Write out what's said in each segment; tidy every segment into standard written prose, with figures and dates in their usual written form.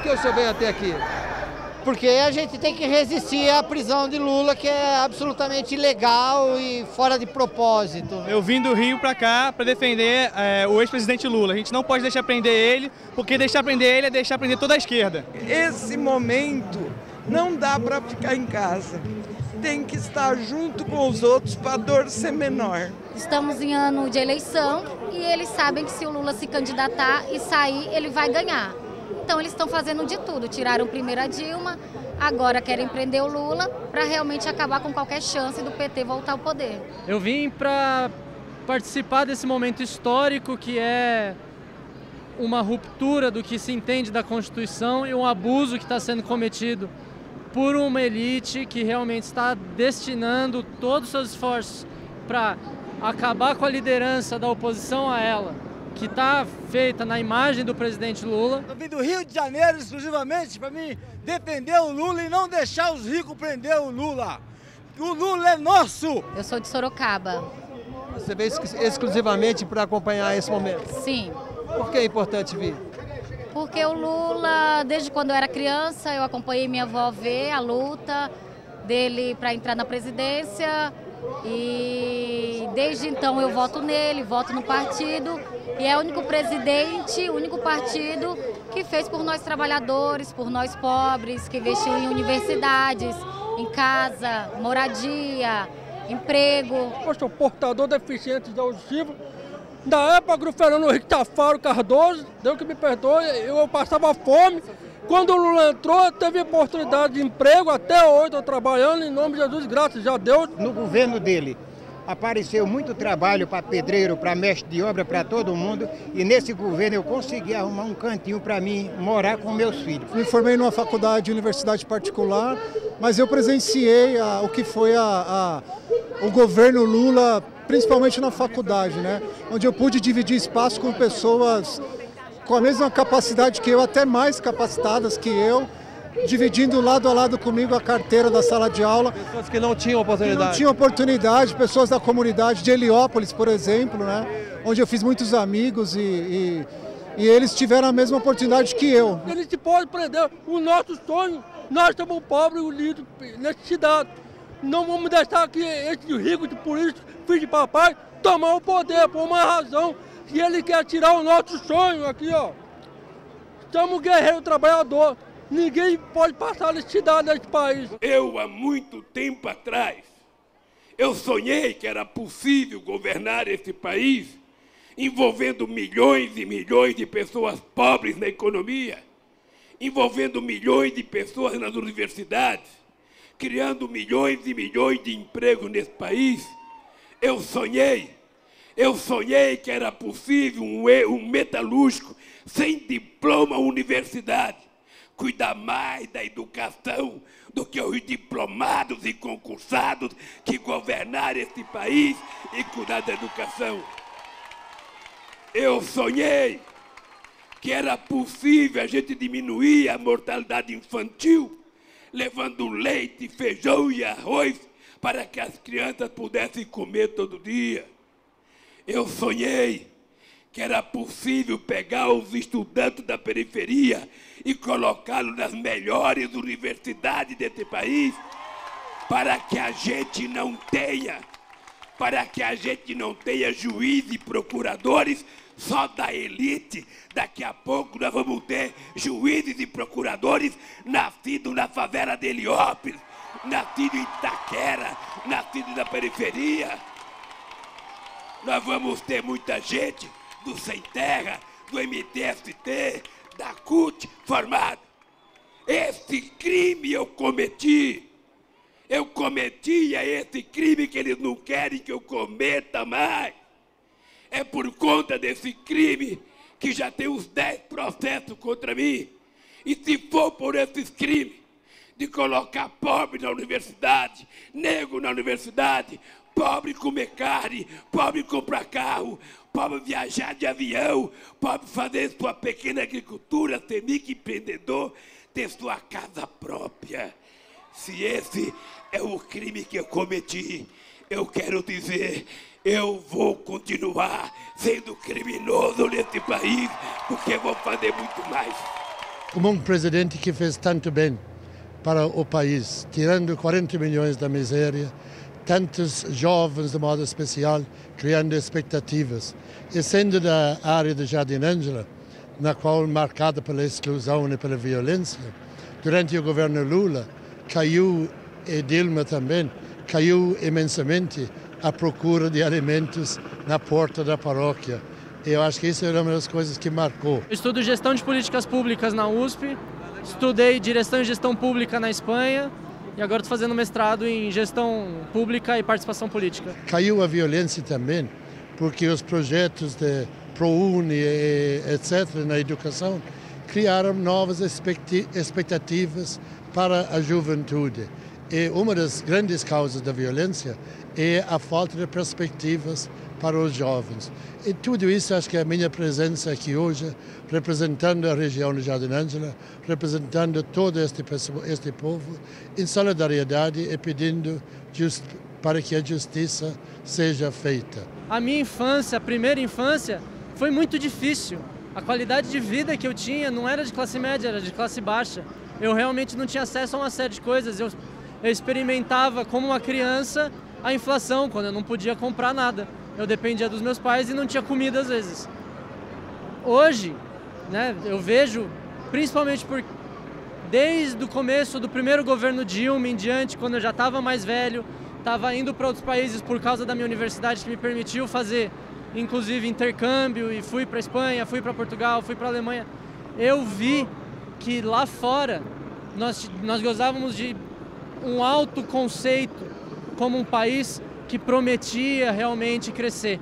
que o senhor veio até aqui? Porque a gente tem que resistir à prisão de Lula, que é absolutamente ilegal e fora de propósito. Eu vim do Rio para cá para defender o ex-presidente Lula. A gente não pode deixar prender ele, porque deixar prender ele é deixar prender toda a esquerda. Esse momento não dá para ficar em casa. Tem que estar junto com os outros para a dor ser menor. Estamos em ano de eleição e eles sabem que se o Lula se candidatar e sair, ele vai ganhar. Então eles estão fazendo de tudo, tiraram primeiro a Dilma, agora querem prender o Lula para realmente acabar com qualquer chance do PT voltar ao poder. Eu vim para participar desse momento histórico que é uma ruptura do que se entende da Constituição e um abuso que está sendo cometido por uma elite que realmente está destinando todos os seus esforços para acabar com a liderança da oposição a ela, que está feita na imagem do presidente Lula. Eu vim do Rio de Janeiro exclusivamente para mim defender o Lula e não deixar os ricos prender o Lula. O Lula é nosso! Eu sou de Sorocaba. Você veio exclusivamente para acompanhar esse momento? Sim. Por que é importante vir? Porque o Lula, desde quando eu era criança, eu acompanhei minha avó ver a luta dele para entrar na presidência e desde então eu voto nele, voto no partido e é o único presidente, o único partido que fez por nós trabalhadores, por nós pobres, que investiu em universidades, em casa, moradia, emprego. Eu sou portador deficiente de auditivo. Na época do Fernando Henrique Tafaro Cardoso, Deus que me perdoe, eu passava fome. Quando o Lula entrou, teve oportunidade de emprego, até hoje estou trabalhando, em nome de Jesus, graças a Deus. No governo dele apareceu muito trabalho para pedreiro, para mestre de obra, para todo mundo, e nesse governo eu consegui arrumar um cantinho para mim morar com meus filhos. Me formei numa faculdade, universidade particular, mas eu presenciei o que foi o governo Lula, principalmente na faculdade, né? Onde eu pude dividir espaço com pessoas com a mesma capacidade que eu, até mais capacitadas que eu, dividindo lado a lado comigo a carteira da sala de aula. Pessoas que não tinham oportunidade. Não tinham oportunidade, pessoas da comunidade de Heliópolis, por exemplo, né? Onde eu fiz muitos amigos e eles tiveram a mesma oportunidade que eu. Eles podem prender o nosso sonho. Nós somos pobres, unidos, necessitados. Não vamos deixar que esse rico de político, filho de papai, tomar o poder por uma razão. E ele quer tirar o nosso sonho aqui, ó. Somos guerreiros trabalhadores. Ninguém pode passar necessidade nesse país. Eu, há muito tempo atrás, eu sonhei que era possível governar esse país envolvendo milhões e milhões de pessoas pobres na economia, envolvendo milhões de pessoas nas universidades, criando milhões e milhões de empregos nesse país. Eu sonhei que era possível um metalúrgico sem diploma universidade cuidar mais da educação do que os diplomados e concursados que governaram esse país e cuidar da educação. Eu sonhei que era possível a gente diminuir a mortalidade infantil, levando leite, feijão e arroz para que as crianças pudessem comer todo dia. Eu sonhei que era possível pegar os estudantes da periferia e colocá-los nas melhores universidades desse país para que a gente não tenha juízes e procuradores só da elite. Daqui a pouco nós vamos ter juízes e procuradores nascidos na favela de Heliópolis, nascidos em Itaquera, nascidos na periferia. Nós vamos ter muita gente do Sem Terra, do MTST, da CUT formado. Esse crime eu cometi. Eu cometia esse crime que eles não querem que eu cometa mais. É por conta desse crime que já tem uns 10 processos contra mim. E se for por esses crimes de colocar pobre na universidade, negro na universidade, pobre comer carne, pobre comprar carro, pobre viajar de avião, pobre fazer sua pequena agricultura, ser microempreendedor, ter sua casa própria. Se esse é o crime que eu cometi, eu quero dizer, eu vou continuar sendo criminoso nesse país, porque vou fazer muito mais. como um presidente que fez tanto bem para o país, tirando 40 milhões da miséria, tantos jovens de modo especial, criando expectativas. E sendo da área de Jardim Ângela, na qual marcada pela exclusão e pela violência, durante o governo Lula, caiu, e Dilma também, caiu imensamente a procura de alimentos na porta da paróquia. E eu acho que isso é uma das coisas que marcou. Eu estudo gestão de políticas públicas na USP, estudei direção e gestão pública na Espanha e agora estou fazendo mestrado em gestão pública e participação política. Caiu a violência também, porque os projetos de ProUni, etc., na educação, criaram novas expectativas para a juventude. E uma das grandes causas da violência é a falta de perspectivas para os jovens. E tudo isso, acho que a minha presença aqui hoje, representando a região de Jardim Ângela, representando todo este povo, em solidariedade e pedindo para que a justiça seja feita. A minha infância, a primeira infância, foi muito difícil. A qualidade de vida que eu tinha não era de classe média, era de classe baixa. Eu realmente não tinha acesso a uma série de coisas. Eu experimentava como uma criança a inflação, quando eu não podia comprar nada. Eu dependia dos meus pais e não tinha comida às vezes. Hoje, né, eu vejo, principalmente desde o começo do primeiro governo Dilma em diante, quando eu já estava mais velho, estava indo para outros países por causa da minha universidade que me permitiu fazer, inclusive, intercâmbio, e fui para a Espanha, fui para Portugal, fui para a Alemanha. Eu vi que lá fora nós gozávamos de um alto conceito como um país que prometia realmente crescer.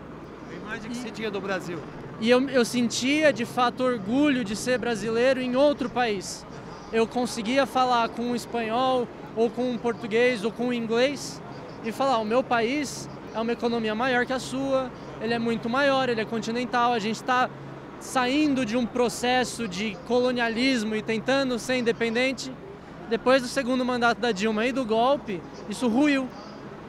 A imagem que se tinha do Brasil. E eu sentia, de fato, orgulho de ser brasileiro em outro país. Eu conseguia falar com um espanhol, ou com um português, ou com um inglês, e falar, o meu país é uma economia maior que a sua, ele é muito maior, ele é continental, a gente está saindo de um processo de colonialismo e tentando ser independente. Depois do segundo mandato da Dilma e do golpe, isso ruiu.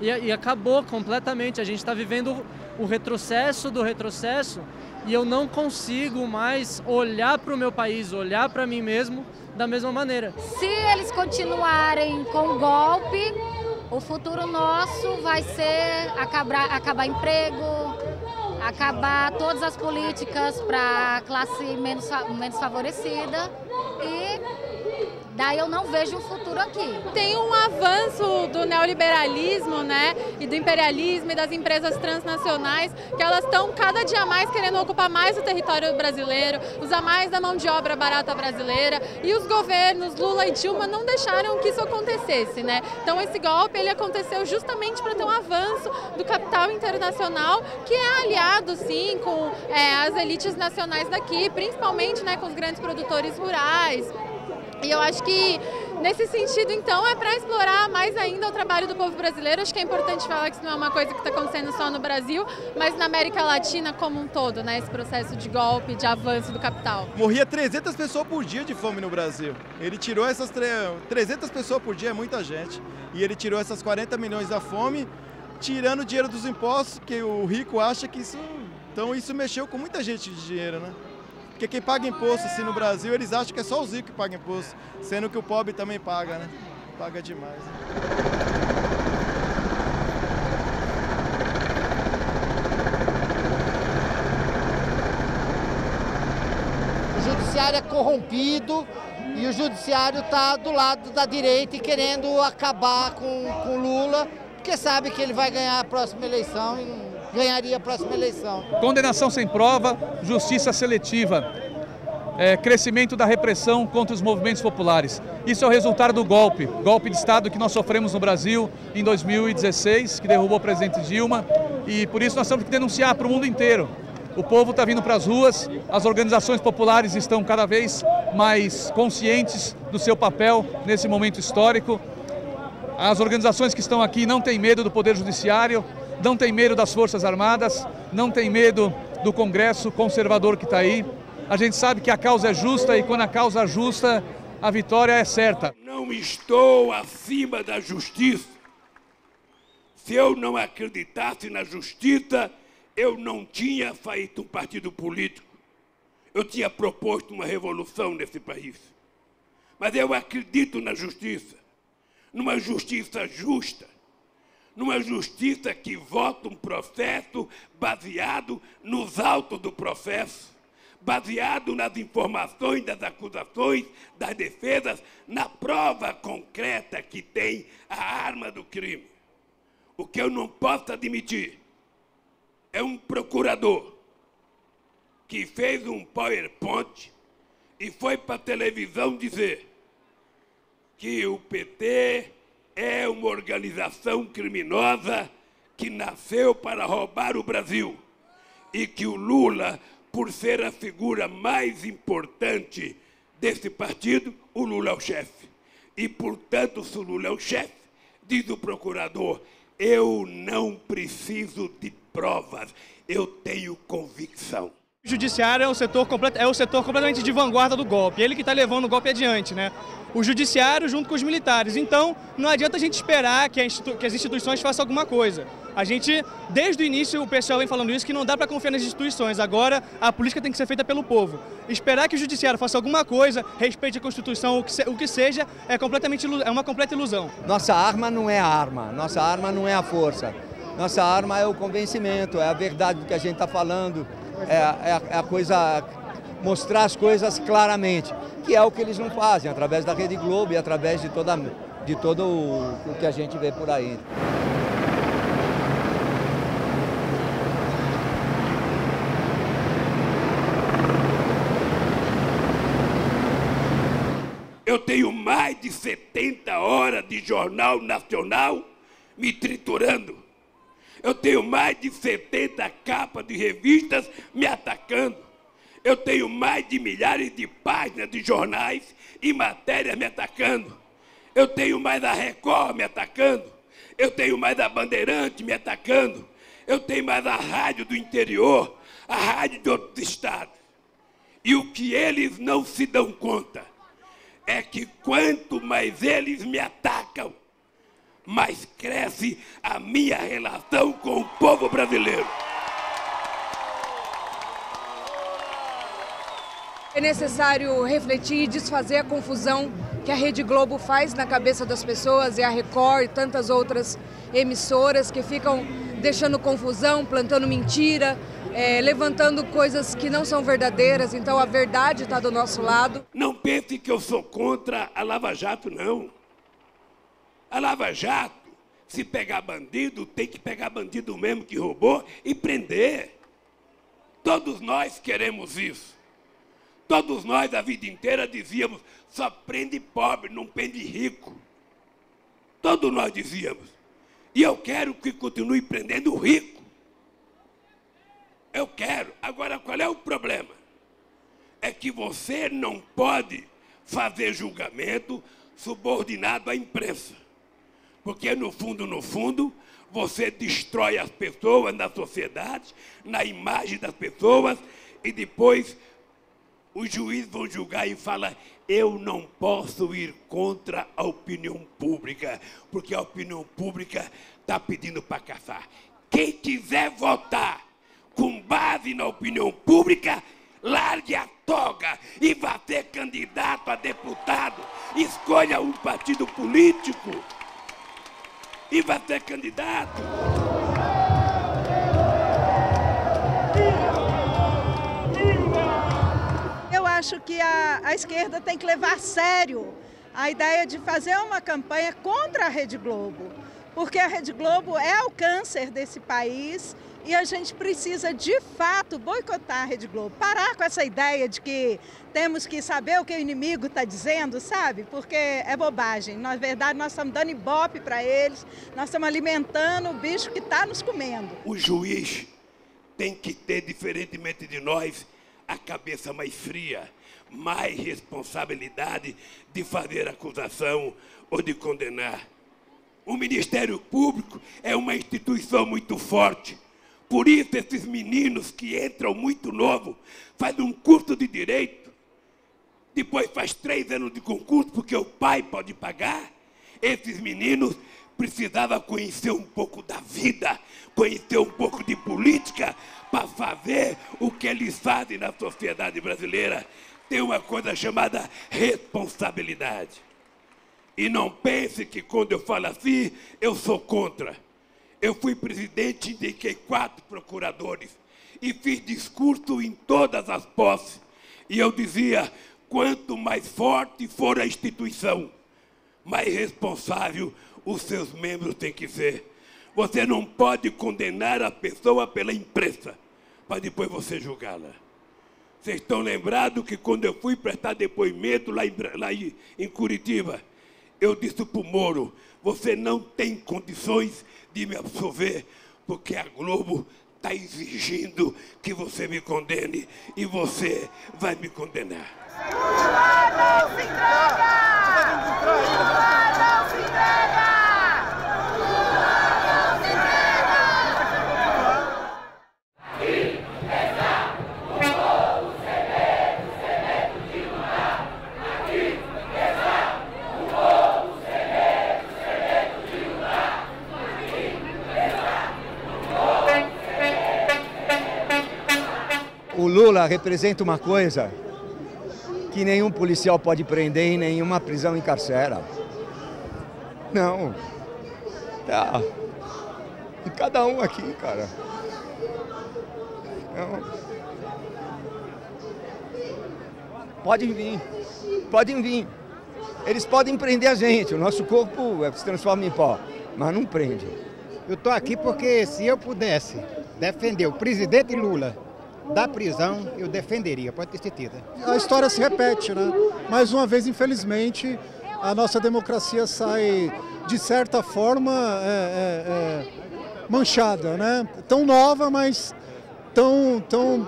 E acabou completamente. A gente está vivendo o retrocesso do retrocesso e eu não consigo mais olhar para o meu país, olhar para mim mesmo da mesma maneira. Se eles continuarem com o golpe, o futuro nosso vai ser acabar emprego, acabar todas as políticas para a classe menos favorecida e daí eu não vejo um futuro aqui. Tem um avanço do neoliberalismo, né, e do imperialismo e das empresas transnacionais, que elas estão cada dia mais querendo ocupar mais o território brasileiro, usar mais da mão de obra barata brasileira, e os governos Lula e Dilma não deixaram que isso acontecesse, né? Então esse golpe ele aconteceu justamente para ter um avanço do capital internacional, que é aliado sim com as elites nacionais daqui, principalmente, né, com os grandes produtores rurais. E eu acho que, nesse sentido, então, é para explorar mais ainda o trabalho do povo brasileiro. Acho que é importante falar que isso não é uma coisa que está acontecendo só no Brasil, mas na América Latina como um todo, né? Esse processo de golpe, de avanço do capital. Morria 300 pessoas por dia de fome no Brasil. Ele tirou essas 300 pessoas por dia, é muita gente. E ele tirou essas 40 milhões da fome, tirando o dinheiro dos impostos, que o rico acha que isso... Então isso mexeu com muita gente de dinheiro, né? Porque quem paga imposto assim no Brasil, eles acham que é só os ricos que pagam imposto, sendo que o pobre também paga, né? Paga demais. O judiciário é corrompido e o judiciário está do lado da direita e querendo acabar com Lula, porque sabe que ele vai ganhar a próxima eleição e ganharia a próxima eleição. Condenação sem prova, justiça seletiva, crescimento da repressão contra os movimentos populares. Isso é o resultado do golpe de Estado que nós sofremos no Brasil em 2016, que derrubou o presidente Dilma, e por isso nós temos que denunciar para o mundo inteiro. O povo está vindo para as ruas, as organizações populares estão cada vez mais conscientes do seu papel nesse momento histórico. As organizações que estão aqui não têm medo do Poder Judiciário, não tem medo das Forças Armadas, não tem medo do Congresso conservador que está aí. A gente sabe que a causa é justa e quando a causa é justa, a vitória é certa. Não estou acima da justiça. Se eu não acreditasse na justiça, eu não tinha feito um partido político. Eu tinha proposto uma revolução nesse país. Mas eu acredito na justiça, numa justiça justa, numa justiça que vota um processo baseado nos autos do processo, baseado nas informações das acusações, das defesas, na prova concreta que tem a arma do crime. O que eu não posso admitir é um procurador que fez um PowerPoint e foi para a televisão dizer que o PT é uma organização criminosa que nasceu para roubar o Brasil e que o Lula, por ser a figura mais importante desse partido, o Lula é o chefe. E, portanto, se o Lula é o chefe, diz o procurador, eu não preciso de provas, eu tenho convicção. O judiciário é o setor completamente de vanguarda do golpe, ele que está levando o golpe adiante, né? O judiciário junto com os militares. Então, não adianta a gente esperar que as instituições façam alguma coisa. A gente, desde o início, o pessoal vem falando isso, que não dá para confiar nas instituições. Agora, a política tem que ser feita pelo povo. Esperar que o judiciário faça alguma coisa, respeite a Constituição, o que seja, é uma completa ilusão. Nossa arma não é a arma, nossa arma não é a força. Nossa arma é o convencimento, é a verdade do que a gente está falando, é a coisa, mostrar as coisas claramente, que é o que eles não fazem, através da Rede Globo e através de todo o que a gente vê por aí. Eu tenho mais de 70 horas de jornal nacional me triturando. Eu tenho mais de 70 capas de revistas me atacando. Eu tenho mais de milhares de páginas de jornais e matérias me atacando. Eu tenho mais a Record me atacando. Eu tenho mais a Bandeirante me atacando. Eu tenho mais a rádio do interior, a rádio de outros estados. E o que eles não se dão conta é que quanto mais eles me atacam, mais cresce a minha relação com o povo brasileiro. É necessário refletir e desfazer a confusão que a Rede Globo faz na cabeça das pessoas, e a Record e tantas outras emissoras que ficam deixando confusão, plantando mentira, levantando coisas que não são verdadeiras. Então a verdade está do nosso lado. Não pense que eu sou contra a Lava Jato, não. A Lava Jato, se pegar bandido, tem que pegar bandido mesmo que roubou e prender. Todos nós queremos isso. Todos nós, a vida inteira, dizíamos, só prende pobre, não prende rico. Todos nós dizíamos. E eu quero que continue prendendo o rico. Eu quero. Agora, qual é o problema? É que você não pode fazer julgamento subordinado à imprensa. Porque, no fundo, você destrói as pessoas na sociedade, na imagem das pessoas, e depois os juízes vão julgar e falam, eu não posso ir contra a opinião pública, porque a opinião pública está pedindo para caçar. Quem quiser votar com base na opinião pública, largue a toga e vá ser candidato a deputado. Escolha um partido político e vai ser candidato. Eu acho que a esquerda tem que levar a sério a ideia de fazer uma campanha contra a Rede Globo, porque a Rede Globo é o câncer desse país e a gente precisa, de fato, boicotar a Rede Globo. Parar com essa ideia de que temos que saber o que o inimigo está dizendo, sabe? Porque é bobagem. Na verdade, nós estamos dando ibope para eles, nós estamos alimentando o bicho que está nos comendo. O juiz tem que ter, diferentemente de nós, a cabeça mais fria, mais responsabilidade de fazer acusação ou de condenar. O Ministério Público é uma instituição muito forte. Por isso, esses meninos que entram muito novo, fazem um curso de direito, depois faz 3 anos de concurso, porque o pai pode pagar. Esses meninos precisavam conhecer um pouco da vida, conhecer um pouco de política, para fazer o que eles fazem na sociedade brasileira. tem uma coisa chamada responsabilidade. E não pense que quando eu falo assim, eu sou contra. Eu fui presidente, indiquei 4 procuradores e fiz discurso em todas as posses. E eu dizia, quanto mais forte for a instituição, mais responsável os seus membros têm que ser. Você não pode condenar a pessoa pela imprensa, para depois você julgá-la. Vocês estão lembrados que quando eu fui prestar depoimento lá em Curitiba, eu disse para o Moro, você não tem condições de me absolver, porque a Globo está exigindo que você me condene e você vai me condenar. Lula não se entrega! Lula não se entrega! O Lula representa uma coisa que nenhum policial pode prender e nenhuma prisão encarcera. Não. Tá. E cada um aqui, cara. Não. Podem vir. Podem vir. Eles podem prender a gente. O nosso corpo se transforma em pó, mas não prende. Eu estou aqui porque se eu pudesse defender o presidente Lula da prisão, eu defenderia, pode ter certeza. A história se repete, né? Mais uma vez, infelizmente, a nossa democracia sai, de certa forma, manchada, né? Tão nova, mas tão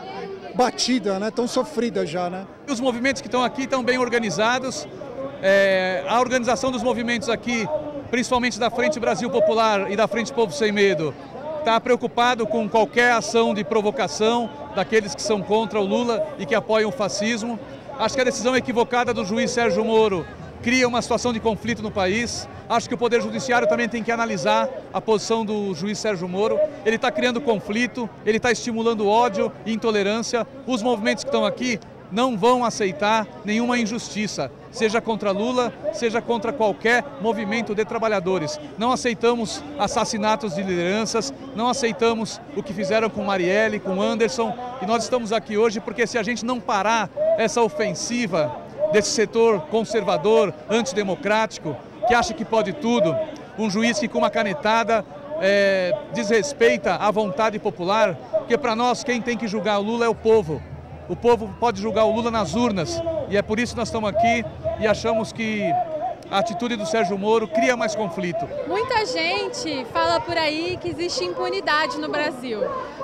batida, né? Tão sofrida já, né? Os movimentos que estão aqui estão bem organizados. A organização dos movimentos aqui, principalmente da Frente Brasil Popular e da Frente Povo Sem Medo, está preocupado com qualquer ação de provocação daqueles que são contra o Lula e que apoiam o fascismo. Acho que a decisão equivocada do juiz Sérgio Moro cria uma situação de conflito no país. Acho que o Poder Judiciário também tem que analisar a posição do juiz Sérgio Moro. Ele está criando conflito, ele está estimulando ódio e intolerância. Os movimentos que estão aqui não vão aceitar nenhuma injustiça, seja contra Lula, seja contra qualquer movimento de trabalhadores. Não aceitamos assassinatos de lideranças, não aceitamos o que fizeram com Marielle, com Anderson, e nós estamos aqui hoje porque se a gente não parar essa ofensiva desse setor conservador, antidemocrático, que acha que pode tudo, um juiz que com uma canetada desrespeita a vontade popular, porque para nós quem tem que julgar o Lula é o povo. O povo pode julgar o Lula nas urnas e é por isso que nós estamos aqui e achamos que a atitude do Sérgio Moro cria mais conflito. Muita gente fala por aí que existe impunidade no Brasil,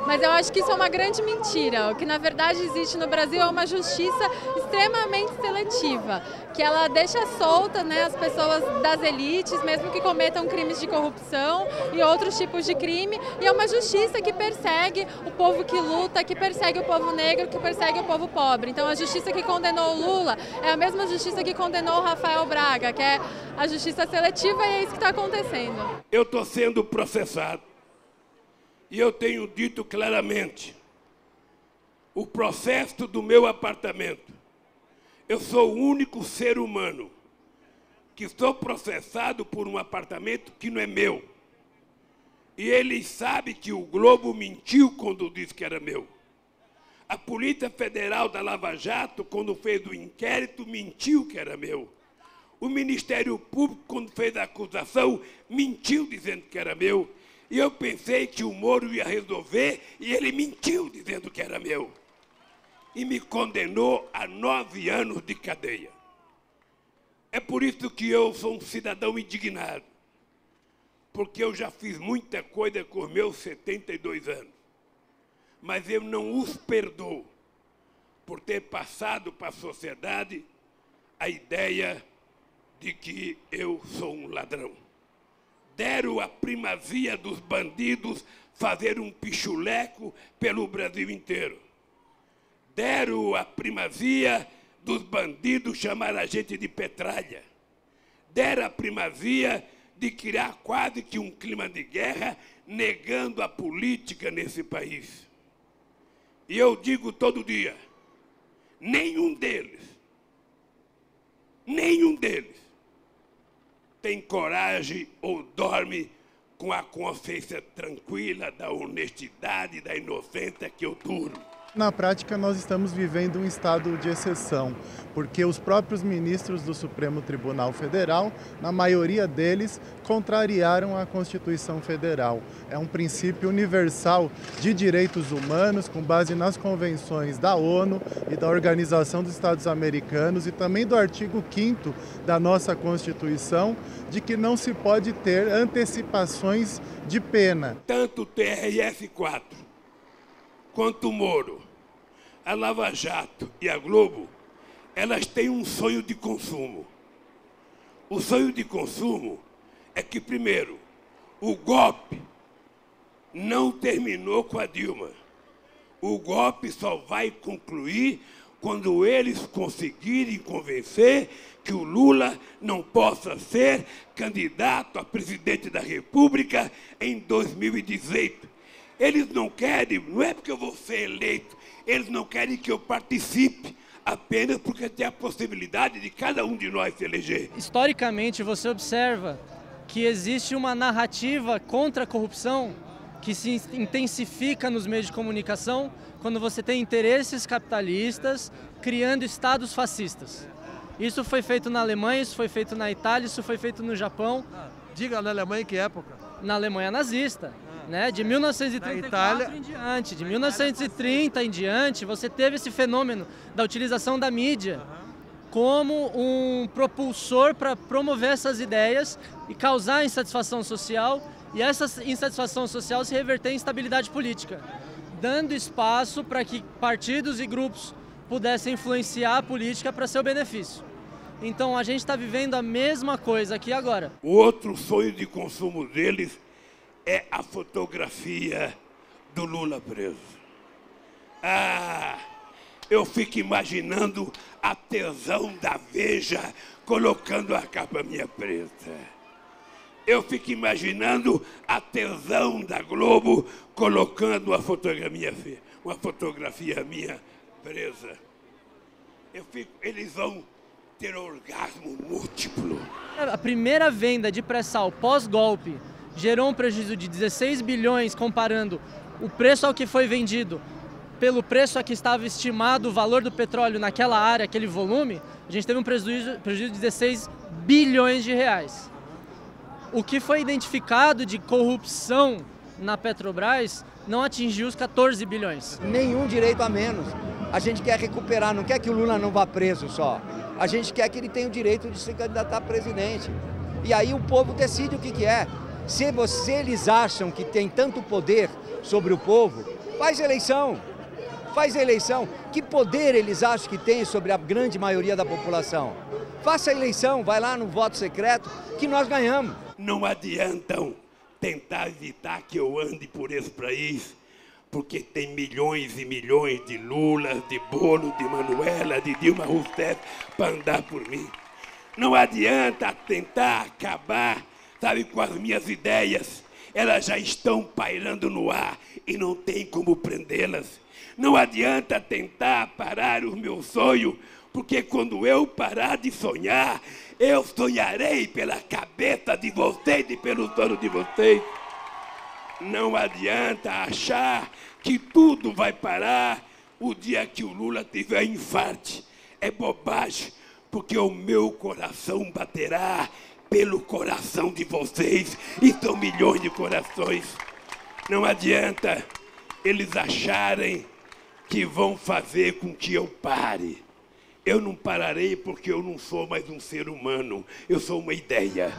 mas eu acho que isso é uma grande mentira. O que na verdade existe no Brasil é uma justiça extremamente seletiva, que ela deixa solta, né, as pessoas das elites, mesmo que cometam crimes de corrupção e outros tipos de crime, e é uma justiça que persegue o povo que luta, que persegue o povo negro, que persegue o povo pobre. Então a justiça que condenou o Lula é a mesma justiça que condenou o Rafael Braga, que é a justiça seletiva, e é isso que está acontecendo. Eu estou sendo processado e eu tenho dito claramente, o processo do meu apartamento, eu sou o único ser humano que sou processado por um apartamento que não é meu. E eles sabem que o Globo mentiu quando disse que era meu. A Polícia Federal da Lava Jato, quando fez o inquérito, mentiu que era meu. O Ministério Público, quando fez a acusação, mentiu dizendo que era meu. E eu pensei que o Moro ia resolver e ele mentiu dizendo que era meu. E me condenou a 9 anos de cadeia. É por isso que eu sou um cidadão indignado. Porque eu já fiz muita coisa com os meus 72 anos. Mas eu não os perdoo por ter passado para a sociedade a ideia de que eu sou um ladrão. Deram a primazia dos bandidos fazer um pichuleco pelo Brasil inteiro. Deram a primazia dos bandidos chamar a gente de petralha. Deram a primazia de criar quase que um clima de guerra, negando a política nesse país. E eu digo todo dia, nenhum deles tem coragem ou dorme com a consciência tranquila da honestidade, da inocência que eu durmo. Na prática, nós estamos vivendo um estado de exceção, porque os próprios ministros do Supremo Tribunal Federal, na maioria deles, contrariaram a Constituição Federal. É um princípio universal de direitos humanos, com base nas convenções da ONU e da Organização dos Estados Americanos e também do artigo 5º da nossa Constituição, de que não se pode ter antecipações de pena. Tanto o TRF4 quanto o Moro, a Lava Jato e a Globo, elas têm um sonho de consumo. O sonho de consumo é que, primeiro, o golpe não terminou com a Dilma. O golpe só vai concluir quando eles conseguirem convencer que o Lula não possa ser candidato a presidente da República em 2018. Eles não querem, não é porque eu vou ser eleito, eles não querem que eu participe, apenas porque tem a possibilidade de cada um de nós se eleger. Historicamente, você observa que existe uma narrativa contra a corrupção que se intensifica nos meios de comunicação quando você tem interesses capitalistas criando estados fascistas. Isso foi feito na Alemanha, isso foi feito na Itália, isso foi feito no Japão. Diga, na Alemanha em que época? Na Alemanha nazista. Né? De 1934 em diante, de 1930 em diante, você teve esse fenômeno da utilização da mídia como um propulsor para promover essas ideias e causar insatisfação social, e essa insatisfação social se reverter em instabilidade política, dando espaço para que partidos e grupos pudessem influenciar a política para seu benefício. Então a gente está vivendo a mesma coisa aqui agora. O outro sonho de consumo deles é a fotografia do Lula preso. Eu fico imaginando a tesão da Veja colocando a capa minha preta. Eu fico imaginando a tesão da Globo colocando uma fotografia minha presa. Eles vão ter orgasmo múltiplo. A primeira venda de pré-sal pós-golpe gerou um prejuízo de 16 bilhões, comparando o preço ao que foi vendido pelo preço a que estava estimado o valor do petróleo naquela área, aquele volume. A gente teve um prejuízo de 16 bilhões de reais. O que foi identificado de corrupção na Petrobras não atingiu os 14 bilhões. Nenhum direito a menos. A gente quer recuperar, não quer que o Lula não vá preso só. A gente quer que ele tenha o direito de se candidatar a presidente. E aí o povo decide o que é. Se eles acham que tem tanto poder sobre o povo, faz eleição. Faz eleição. Que poder eles acham que tem sobre a grande maioria da população? Faça a eleição, vai lá no voto secreto, que nós ganhamos. Não adiantam tentar evitar que eu ande por esse país, porque tem milhões e milhões de Lula, de Bolo, de Manuela, de Dilma Rousseff para andar por mim. Não adianta tentar acabar, sabe, com as minhas ideias. Elas já estão pairando no ar e não tem como prendê-las. Não adianta tentar parar o meu sonho, porque quando eu parar de sonhar, eu sonharei pela cabeça de vocês e pelo sono de vocês. Não adianta achar que tudo vai parar o dia que o Lula tiver infarte. É bobagem, porque o meu coração baterá pelo coração de vocês, e são milhões de corações. Não adianta eles acharem que vão fazer com que eu pare. Eu não pararei porque eu não sou mais um ser humano, eu sou uma ideia.